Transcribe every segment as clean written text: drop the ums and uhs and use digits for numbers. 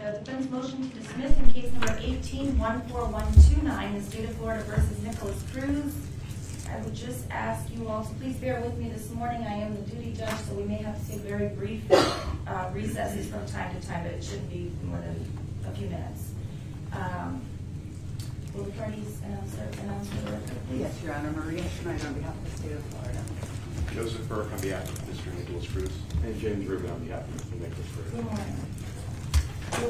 The defense motion to dismiss in case number 18-14129, the state of Florida versus Nikolas Cruz. I would just ask you all to please bear with me this morning. I am the duty judge, so we may have to take very brief recesses from time to time, but it shouldn't be more than a few minutes. Will the parties announce the record, please? Yes, Your Honor. Maria Schneider on behalf of the state of Florida. Joseph Burke on behalf of Mr. Nikolas Cruz. And James Rubin on behalf of Mr. Nikolas Cruz. Good morning.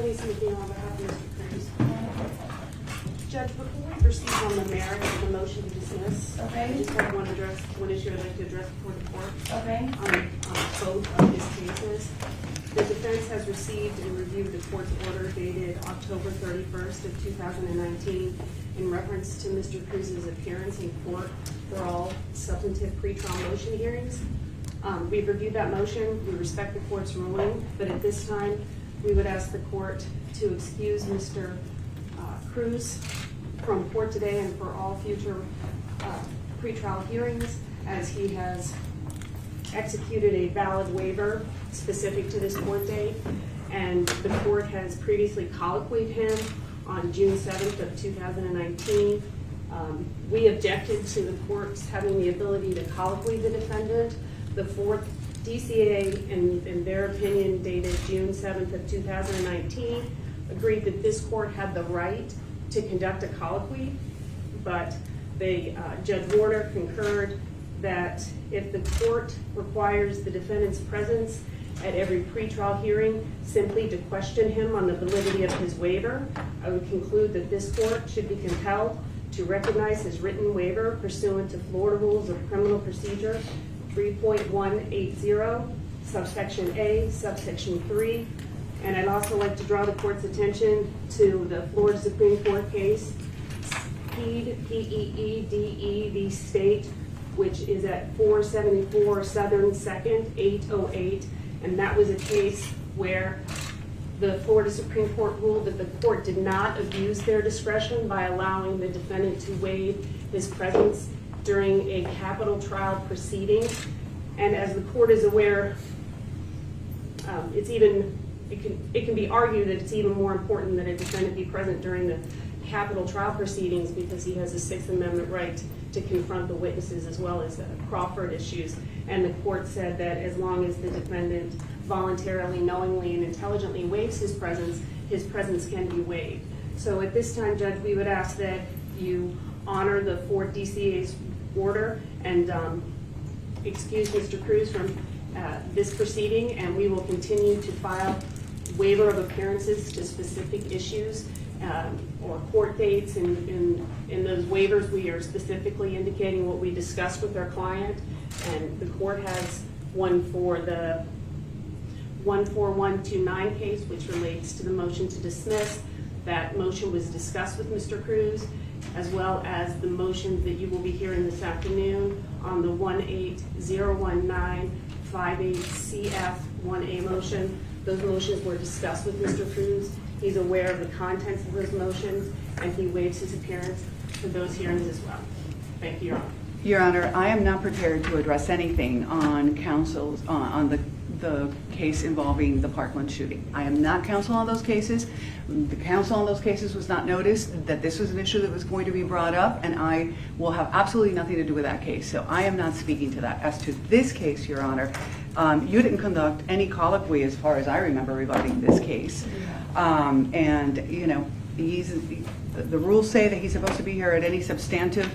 Lisa McNeil on behalf of Mr. Cruz. Judge, before we proceed on the merits of the motion to dismiss, Okay. I just have one issue I'd like to address before the court Okay. on both of his cases. The defense has received and reviewed the court's order dated October 31st of 2019 in reference to Mr. Cruz's appearance in court for all substantive pretrial motion hearings. We've reviewed that motion. We respect the court's ruling, but at this time, we would ask the court to excuse Mr. Cruz from court today and for all future pretrial hearings, as he has executed a valid waiver specific to this court date, and the court has previously colloquied him on June 7th of 2019. We objected to the courts having the ability to colloquy the defendant. The fourth DCA, in their opinion, dated June 7th of 2019, agreed that this court had the right to conduct a colloquy, but Judge Warner concurred that if the court requires the defendant's presence at every pretrial hearing simply to question him on the validity of his waiver, I would conclude that this court should be compelled to recognize his written waiver pursuant to Florida Rules of Criminal Procedure 3.180, subsection A, subsection 3. And I'd also like to draw the court's attention to the Florida Supreme Court case, P-E-E-D-E v. State, which is at 474 Southern 2nd, 808. And that was a case where the Florida Supreme Court ruled that the court did not abuse their discretion by allowing the defendant to waive his presence during a capital trial proceeding. And as the court is aware, it can be argued that it's even more important that a defendant be present during the capital trial proceedings because he has a Sixth Amendment right to confront the witnesses as well as Crawford issues. And the court said that as long as the defendant voluntarily, knowingly, and intelligently waives his presence can be waived. So at this time, Judge, we would ask that you honor the fourth DCA's order and excuse Mr. Cruz from this proceeding, and we will continue to file waiver of appearances to specific issues or court dates. In those waivers, we are specifically indicating what we discussed with our client, and the court has one for the 14129 case, which relates to the motion to dismiss. That motion was discussed with Mr. Cruz, as well as the motions that you will be hearing this afternoon on the 1801958CF1A motion. Those motions were discussed with Mr. Cruz. He's aware of the contents of those motions, and he waives his appearance for those hearings as well. Thank you, Your Honor. Your Honor, I am not prepared to address anything on the case involving the Parkland shooting. I am not counsel on those cases. The counsel on those cases was not noticed that this was an issue that was going to be brought up, and I will have absolutely nothing to do with that case. So I am not speaking to that. As to this case, Your Honor, you didn't conduct any colloquy as far as I remember regarding this case. And, you know, the rules say that he's supposed to be here at any substantive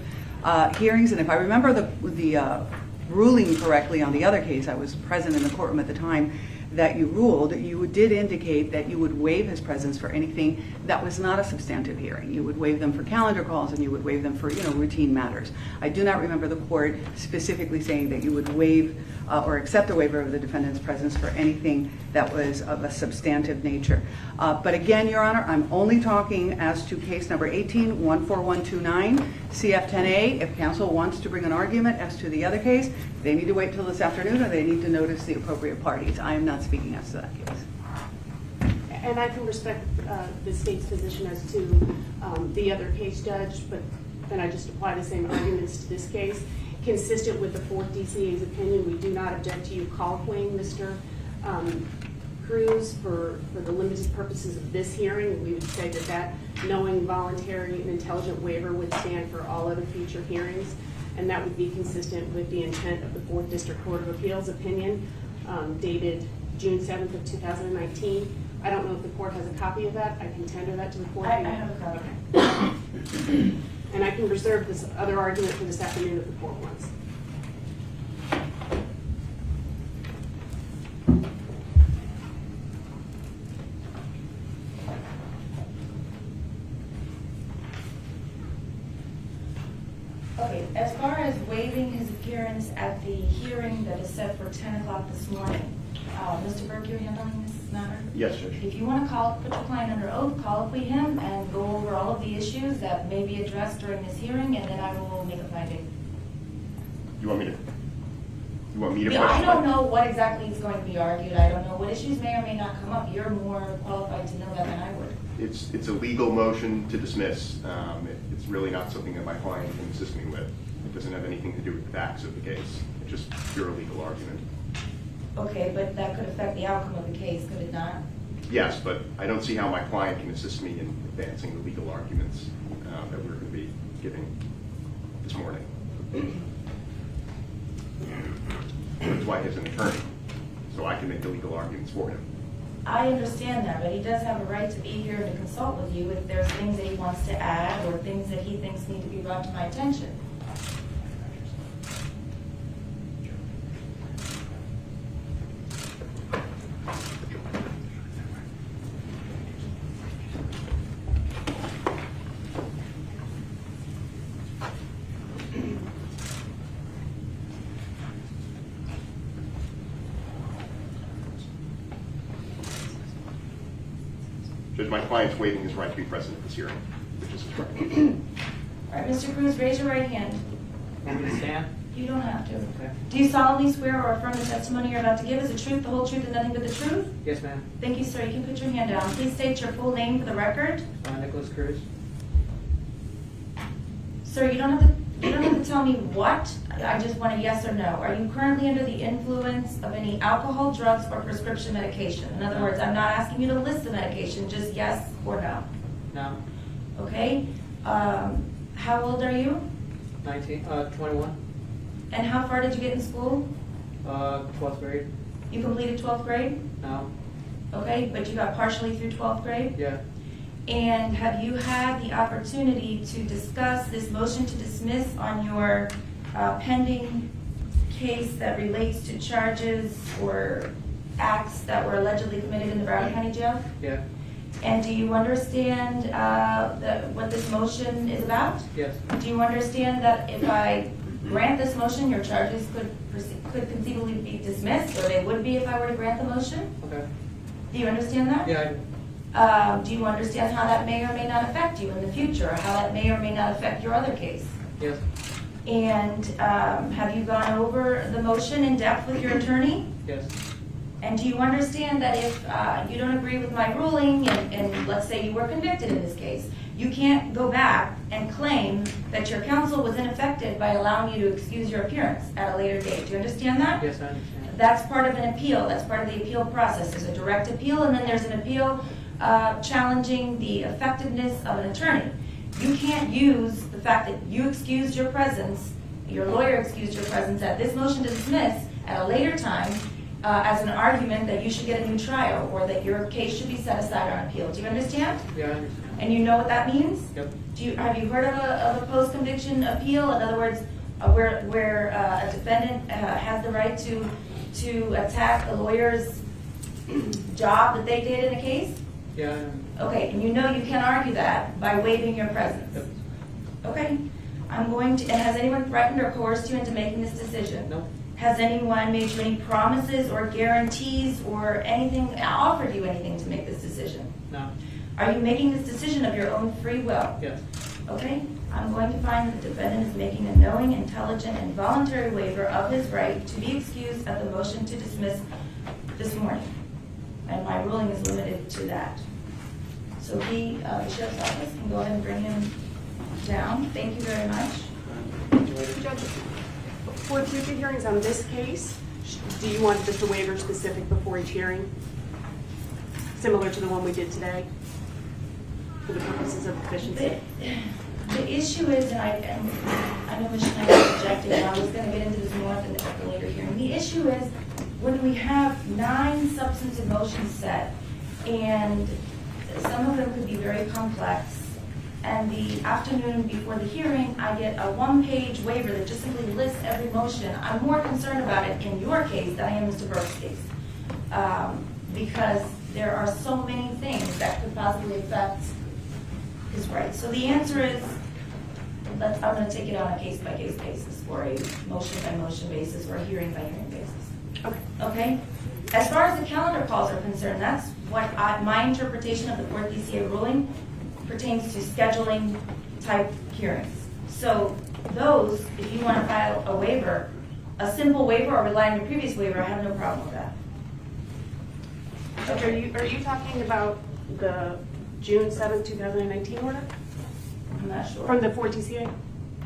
hearings, and if I remember the ruling correctly on the other case, I was present in the courtroom at the time that you ruled, you did indicate that you would waive his presence for anything that was not a substantive hearing. You would waive them for calendar calls, and you would waive them for, you know, routine matters. I do not remember the court specifically saying that you would waive or accept a waiver of the defendant's presence for anything that was of a substantive nature. But again, Your Honor, I'm only talking as to case number 18-14129, CF10A. If counsel wants to bring an argument as to the other case, they need to wait till this afternoon, or they need to notice the appropriate parties. I am not speaking as to that case. And I can respect the state's position as to the other case, Judge, but then I just apply the same arguments to this case. Consistent with the fourth DCA's opinion, we do not object to you colloquying Mr. Cruz for the limited purposes of this hearing. We would say that knowing, voluntary, and intelligent waiver would stand for all other future hearings, and that would be consistent with the intent of the 4th District Court of Appeals opinion dated June 7th of 2019. I don't know if the court has a copy of that. I can tender that to the court. I have a copy. And I can reserve this other argument for this afternoon if the court wants. Okay, as far as waiving his appearance at the hearing that is set for 10 o'clock this morning, Mr. Burke, you're handling this matter? Yes, Judge. If you want to put your client under oath, call him and go over all of the issues that may be addressed during this hearing, and then I will make a finding. You want me to Yeah, I question? don't know what exactly is going to be argued. I don't know what issues may or may not come up. You're more qualified to know that than I would. It's a legal motion to dismiss. It's really not something that my client can assist me with. It doesn't have anything to do with the facts of the case. It's just pure legal argument. Okay, but that could affect the outcome of the case, could it not? Yes, but I don't see how my client can assist me in advancing the legal arguments that we're going to be giving this morning. That's why he has an attorney, so I can make the legal arguments for him. I understand that, but he does have a right to be here to consult with you if there's things that he wants to add or things that he thinks need to be brought to my attention. Judge, my client's waiving his right to be present at this hearing, which is his right. All right, Mr. Cruz, raise your right hand. Want me to stand? You don't have to. Okay. Do you solemnly swear or affirm the testimony you're about to give is the truth, the whole truth, and nothing but the truth? Yes, ma'am. Thank you, sir. You can put your hand down. Please state your full name for the record. Nikolas Cruz. Sir, you don't have to tell me what. I just want a yes or no. Are you currently under the influence of any alcohol, drugs, or prescription medication? In other words, I'm not asking you to list the medication, just yes or no. No. Okay? How old are you? 21. And how far did you get in school? 12th grade. You completed 12th grade? No. Okay, but you got partially through 12th grade? Yeah. And have you had the opportunity to discuss this motion to dismiss on your pending case that relates to charges or acts that were allegedly committed in the Broward County Jail? Yeah. And do you understand what this motion is about? Yes. Do you understand that if I grant this motion, your charges could conceivably be dismissed, or they would be if I were to grant the motion? Okay. Do you understand that? Yeah. Do you understand how that may or may not affect you in the future, or how that may or may not affect your other case? Yes. And have you gone over the motion in depth with your attorney? Yes. And do you understand that if you don't agree with my ruling, and let's say you were convicted in this case, you can't go back and claim that your counsel was ineffective by allowing you to excuse your appearance at a later date? Do you understand that? Yes, I understand. That's part of an appeal. That's part of the appeal process. There's a direct appeal, and then there's an appeal challenging the effectiveness of an attorney. You can't use the fact that you excused your presence, your lawyer excused your presence at this motion to dismiss at a later time as an argument that you should get a new trial or that your case should be set aside on appeal. Do you understand? Yeah, I understand. And you know what that means? Yep. Have you heard of a post-conviction appeal? In other words, where a defendant has the right to attack a lawyer's job that they did in a case? Yeah. Okay, and you know you can't argue that by waiving your presence. Yep. Okay, and has anyone threatened or coerced you into making this decision? No. Has anyone made you any promises or guarantees or anything, offered you anything to make this decision? No. Are you making this decision of your own free will? Yes. Okay, I'm going to find that the defendant is making a knowing, intelligent, and voluntary waiver of his right to be excused at the motion to dismiss this morning. And my ruling is limited to that. So the sheriff's office can go ahead and bring him down. Thank you very much. Judge, for future hearings on this case, do you want just a waiver specific before each hearing? similar to the one we did today, for the purposes of efficiency? The issue is, and I know Ms. Schneider is objecting, and I was going to get into this more at the later hearing. The issue is when we have 9 substantive motions set, and some of them could be very complex, and the afternoon before the hearing, I get a 1-page waiver that just simply lists every motion. I'm more concerned about it in your case than I am Mr. Burke's case, because there are so many things that could possibly affect his rights. So the answer is, I'm going to take it on a case-by-case basis, or a motion-by-motion basis, or a hearing-by-hearing basis. Okay. Okay? As far as the calendar calls are concerned, that's what my interpretation of the 4th DCA ruling pertains to scheduling type hearings. So those, if you want to file a waiver, a simple waiver or rely on your previous waiver, I have no problem with that. Okay, are you talking about the June 7th, 2019 order? I'm not sure. From the 4th TCA?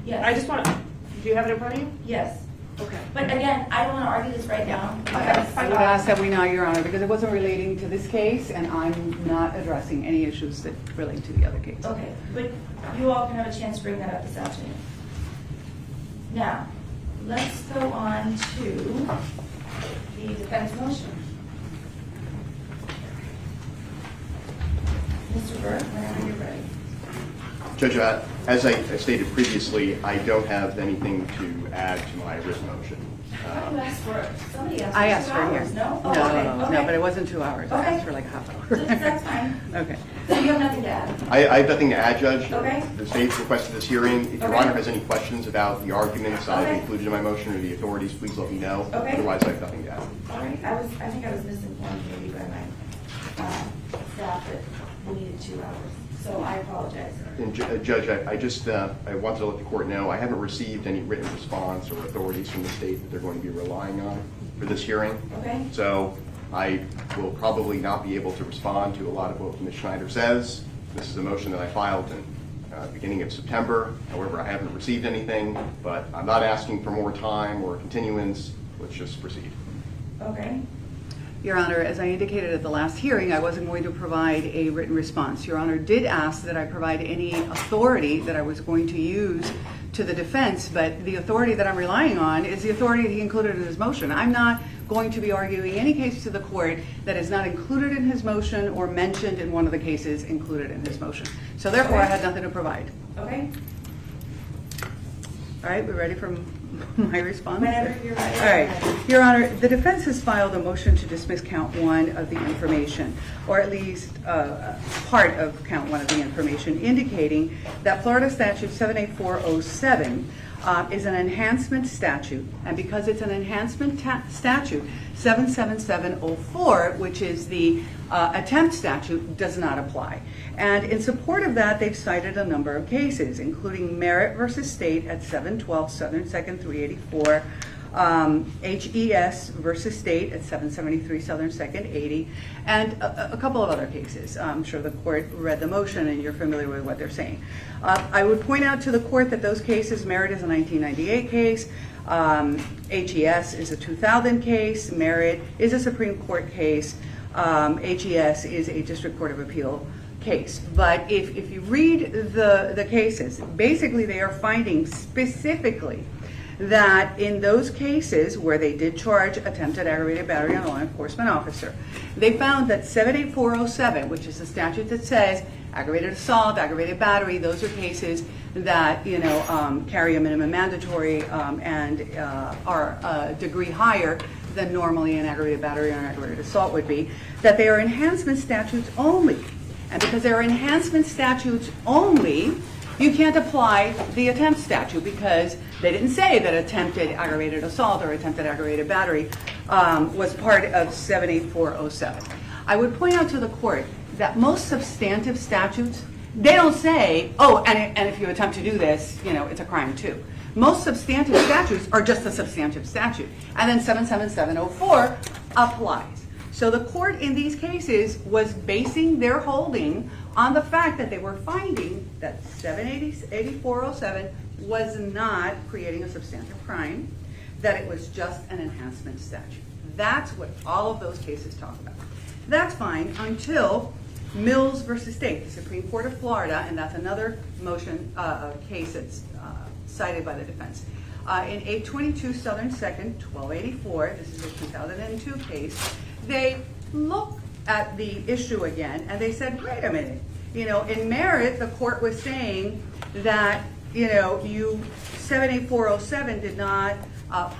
Yes. I just want to, do you have it in front of you? Yes. Okay. But again, I don't want to argue this right now. I would ask that we not, Your Honor, because it wasn't relating to this case, and I'm not addressing any issues that relate to the other case. Okay, but you all can have a chance to bring that up this afternoon. Now, let's go on to the defense motion. Mr. Burke, whenever you're ready. Judge, as I stated previously, I don't have anything to add to my written motion. You asked for it. Somebody asked for 2 hours, I asked for a hearing. no? Oh, okay. No, but it wasn't 2 hours. I Okay. asked for like a half hour. That's fine. Okay. So you have nothing to add? I have nothing to add, Judge. Okay. The state requested this hearing. If Your Okay. Honor has any questions about the arguments I've Okay. included in my motion or the authorities, please let me know. Okay. Otherwise, I have nothing to add. All right, I think I was misinformed maybe by my staff that we needed 2 hours, so I apologize. And Judge, I wanted to let the court know, I haven't received any written response or authorities from the state that they're going to be relying on for this hearing. Okay? So I will probably not be able to respond to a lot of what Ms. Schneider says. This is a motion that I filed in beginning of September. However, I haven't received anything, but I'm not asking for more time or continuance. Let's just proceed. Okay. Your Honor, as I indicated at the last hearing, I wasn't going to provide a written response. Your Honor did ask that I provide any authority that I was going to use to the defense, but the authority that I'm relying on is the authority that he included in his motion. I'm not going to be arguing any case to the court that is not included in his motion or mentioned in one of the cases included in his motion. So therefore, I had nothing to provide. Okay? All right, we ready for my response? Whenever you're ready. All right. Your Honor, the defense has filed a motion to dismiss count 1 of the information, or at least part of count 1 of the information, indicating that Florida Statute 78407 is an enhancement statute, and because it's an enhancement statute, 77704, which is the attempt statute, does not apply. And in support of that, they've cited a number of cases, including Merritt versus State at 712 Southern 2nd 384, HES versus State at 773 Southern 2nd 80, and a couple of other cases. I'm sure the court read the motion and you're familiar with what they're saying. I would point out to the court that those cases, Merritt is a 1998 case, HES is a 2000 case, Merritt is a Supreme Court case, HES is a District Court of Appeal case. But if you read the cases, basically they are finding specifically that in those cases where they did charge attempted aggravated battery on a law enforcement officer, they found that 78407, which is the statute that says aggravated assault, aggravated battery, those are cases that carry a minimum mandatory and are a degree higher than normally an aggravated battery or an aggravated assault would be, that they are enhancement statutes only. And because they're enhancement statutes only, you can't apply the attempt statute because they didn't say that attempted aggravated assault or attempted aggravated battery was part of 78407. I would point out to the court that most substantive statutes, they don't say, oh, and if you attempt to do this, it's a crime too. Most substantive statutes are just a substantive statute. And then 77704 applies. So the court in these cases was basing their holding on the fact that they were finding that 78407 was not creating a substantive crime, that it was just an enhancement statute. That's what all of those cases talk about. That's fine until Mills versus State, the Supreme Court of Florida, and that's another motion, case that's cited by the defense. In 822 Southern 2nd, 1284, this is a 2002 case, they look at the issue again and they said, wait a minute, in Merritt, the court was saying that, 78407 did not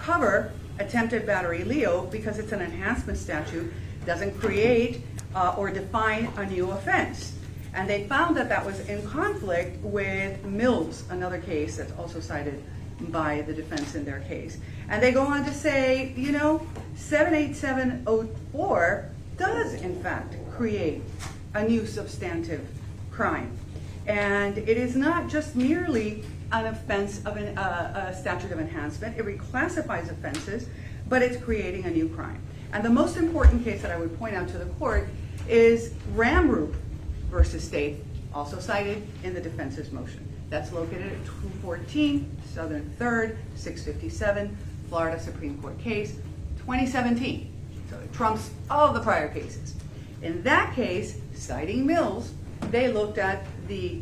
cover attempted battery Leo because it's an enhancement statute, doesn't create or define a new offense. And they found that that was in conflict with Mills, another case that's also cited by the defense in their case. And they go on to say, 78704 does in fact create a new substantive crime. And it is not just merely an offense of a statute of enhancement. It reclassifies offenses, but it's creating a new crime. And the most important case that I would point out to the court is Ramroop versus State, also cited in the defense's motion. That's located at 214 Southern 3rd, 657, Florida Supreme Court case, 2017. So it trumps all the prior cases. In that case, citing Mills, they looked at the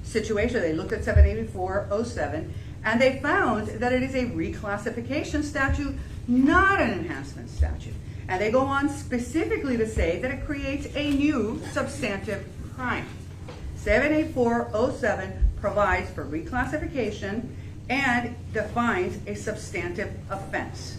situation, they looked at 78407, and they found that it is a reclassification statute, not an enhancement statute. And they go on specifically to say that it creates a new substantive crime. 78407 provides for reclassification and defines a substantive offense.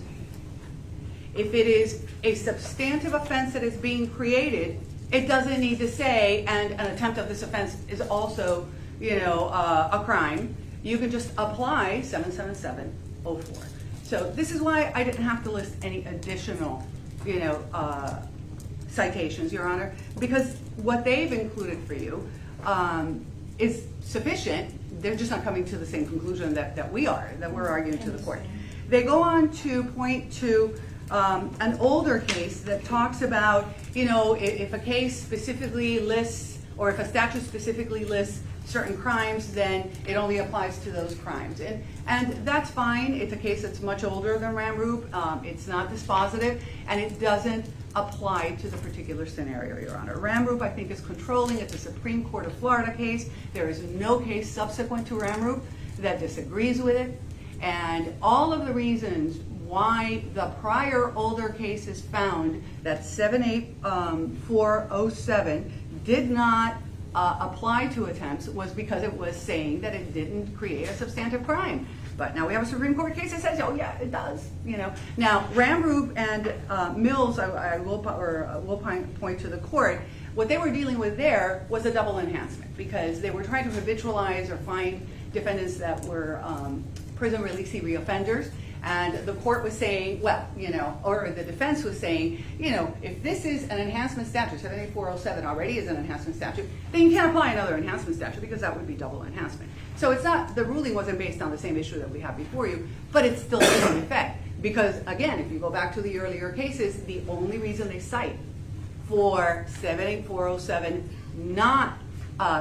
If it is a substantive offense that is being created, it doesn't need to say, and an attempt of this offense is also, a crime. You can just apply 77704. So this is why I didn't have to list any additional, citations, Your Honor, because what they've included for you is sufficient. They're just not coming to the same conclusion that we're arguing to the court. They go on to point to an older case that talks about, if a case specifically lists, or if a statute specifically lists certain crimes, then it only applies to those crimes. And that's fine. It's a case that's much older than Ramroop. It's not dispositive, and it doesn't apply to the particular scenario, Your Honor. Ramroop, I think, is controlling. It's a Supreme Court of Florida case. There is no case subsequent to Ramroop that disagrees with it. And all of the reasons why the prior older cases found that 78407 did not apply to attempts was because it was saying that it didn't create a substantive crime. But now we have a Supreme Court case that says, oh yeah, it does. Now Ramroop and Mills, I will point to the court. What they were dealing with there was a double enhancement because they were trying to habitualize or find defendants that were prison releasee reoffenders. And the court was saying, well, or the defense was saying, if this is an enhancement statute, 78407 already is an enhancement statute, then you can't apply another enhancement statute because that would be double enhancement. So it's not, the ruling wasn't based on the same issue that we have before you, but it's still in effect. Because again, if you go back to the earlier cases, the only reason they cite for 78407 not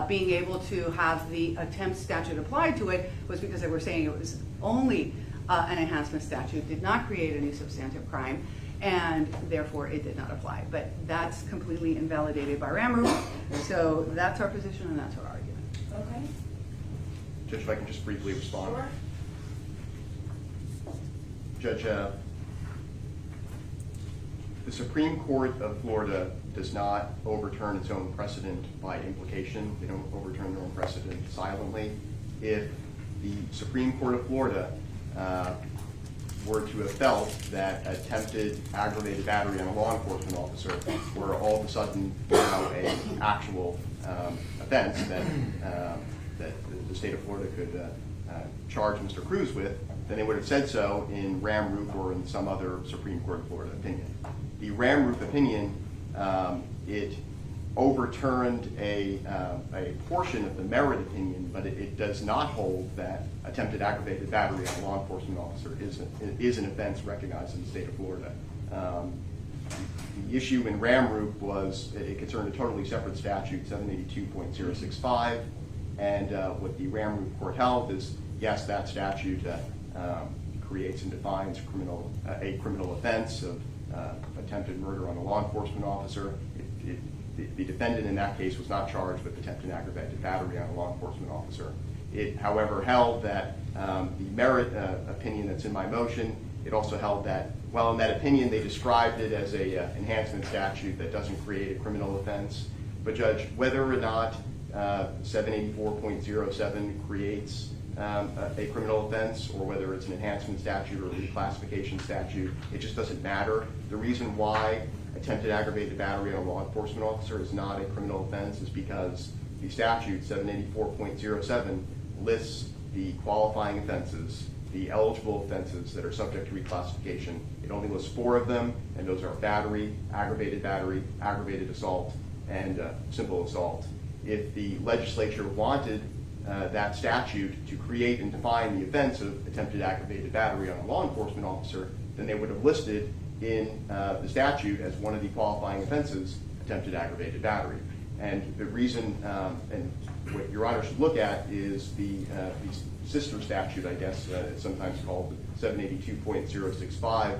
being able to have the attempt statute applied to it was because they were saying it was only an enhancement statute, did not create a new substantive crime, and therefore it did not apply. But that's completely invalidated by Ramroop, so that's our position and that's our argument. Okay. Judge, if I can just briefly respond. Sure. Judge, the Supreme Court of Florida does not overturn its own precedent by implication. They don't overturn their own precedent silently. If the Supreme Court of Florida were to have felt that attempted aggravated battery on a law enforcement officer were all of a sudden now an actual offense that the state of Florida could charge Mr. Cruz with, then they would have said so in Ramroop or in some other Supreme Court of Florida opinion. The Ramroop opinion, it overturned a portion of the Merritt opinion, but it does not hold that attempted aggravated battery on a law enforcement officer is an offense recognized in the state of Florida. The issue in Ramroop was it concerned a totally separate statute, 782.065, and what the Ramroop court held is, yes, that statute creates and defines a criminal offense of attempted murder on a law enforcement officer. It The defendant in that case was not charged with attempted aggravated battery on a law enforcement officer. It, however, held that the merit opinion that's in my motion, it also held that, well, in that opinion, they described it as a enhancement statute that doesn't create a criminal offense. But Judge, whether or not 784.07 creates a criminal offense, or whether it's an enhancement statute or a reclassification statute, it just doesn't matter. The reason why attempted aggravated battery on a law enforcement officer is not a criminal offense is because the statute 784.07 lists the qualifying offenses, the eligible offenses that are subject to reclassification. It only lists 4 of them, and those are battery, aggravated assault, and simple assault. If the legislature wanted that statute to create and define the offense of attempted aggravated battery on a law enforcement officer, then they would have listed in the statute as one of the qualifying offenses attempted aggravated battery. And the reason, and what Your Honor should look at, is the sister statute, I guess, it's sometimes called 782.065,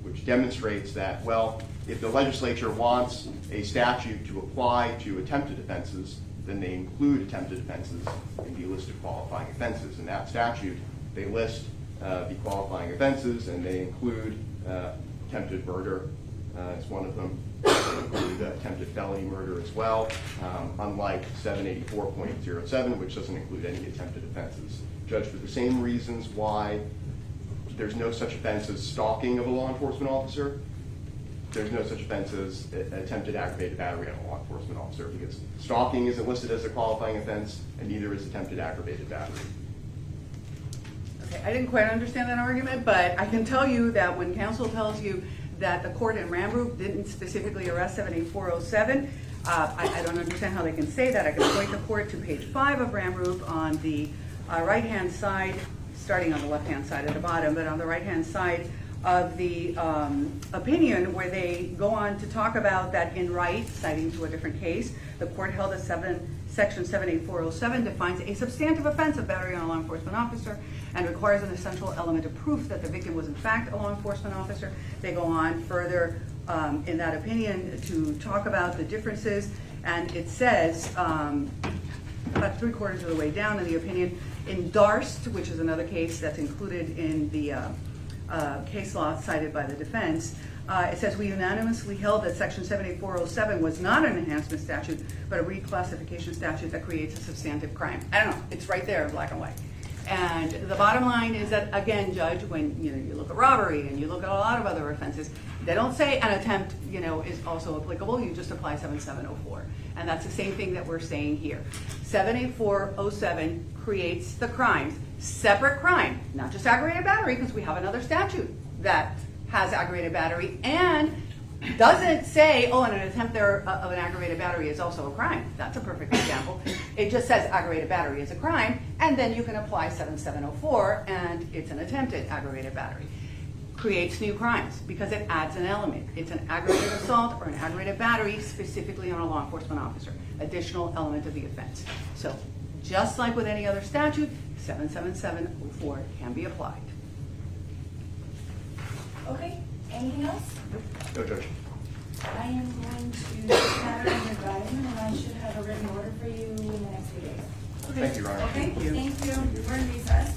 which demonstrates that, well, if the legislature wants a statute to apply to attempted offenses, then they include attempted offenses in the list of qualifying offenses. In that statute, they list the qualifying offenses, and they include attempted murder as one of them. They include attempted felony murder as well, unlike 784.07, which doesn't include any attempted offenses. Judge, for the same reasons why there's no such offense as stalking of a law enforcement officer, there's no such offense as attempted aggravated battery on a law enforcement officer, because stalking isn't listed as a qualifying offense, and neither is attempted aggravated battery. Okay, I didn't quite understand that argument, but I can tell you that when counsel tells you that the court in Ramroof didn't specifically arrest 78407, I don't understand how they can say that. I can point the court to page 5 of Ramroof on the right-hand side, starting on the left-hand side at the bottom, but on the right-hand side of the opinion, where they go on to talk about that in Wright, citing to a different case, the court held that Section 78407 defines a substantive offense of battery on a law enforcement officer and requires an essential element of proof that the victim was in fact a law enforcement officer. They go on further in that opinion to talk about the differences, and it says, about 3/4 of the way down in the opinion, in Darst, which is another case that's included in the case law cited by the defense, it says, we unanimously held that Section 78407 was not an enhancement statute, but a reclassification statute that creates a substantive crime. I don't know, it's right there in black and white. And the bottom line is that, again, Judge, when you look at robbery and you look at a lot of other offenses, they don't say an attempt is also applicable. You just apply 7704. And that's the same thing that we're saying here. 78407 creates the crimes, separate crime, not just aggravated battery, because we have another statute that has aggravated battery, and doesn't say, oh, and an attempt of an aggravated battery is also a crime. That's a perfect example. It just says aggravated battery is a crime, and then you can apply 7704, and it's an attempted aggravated battery. Creates new crimes because it adds an element. It's an aggravated assault or an aggravated battery specifically on a law enforcement officer. Additional element of the offense. So just like with any other statute, 77704 can be applied. Okay, anything else? No, Judge. I am going to put this matter under advisement, and I should have a written order for you in the next few days. Thank you, Your Honor. Okay, Thank you. thank you. We're in recess.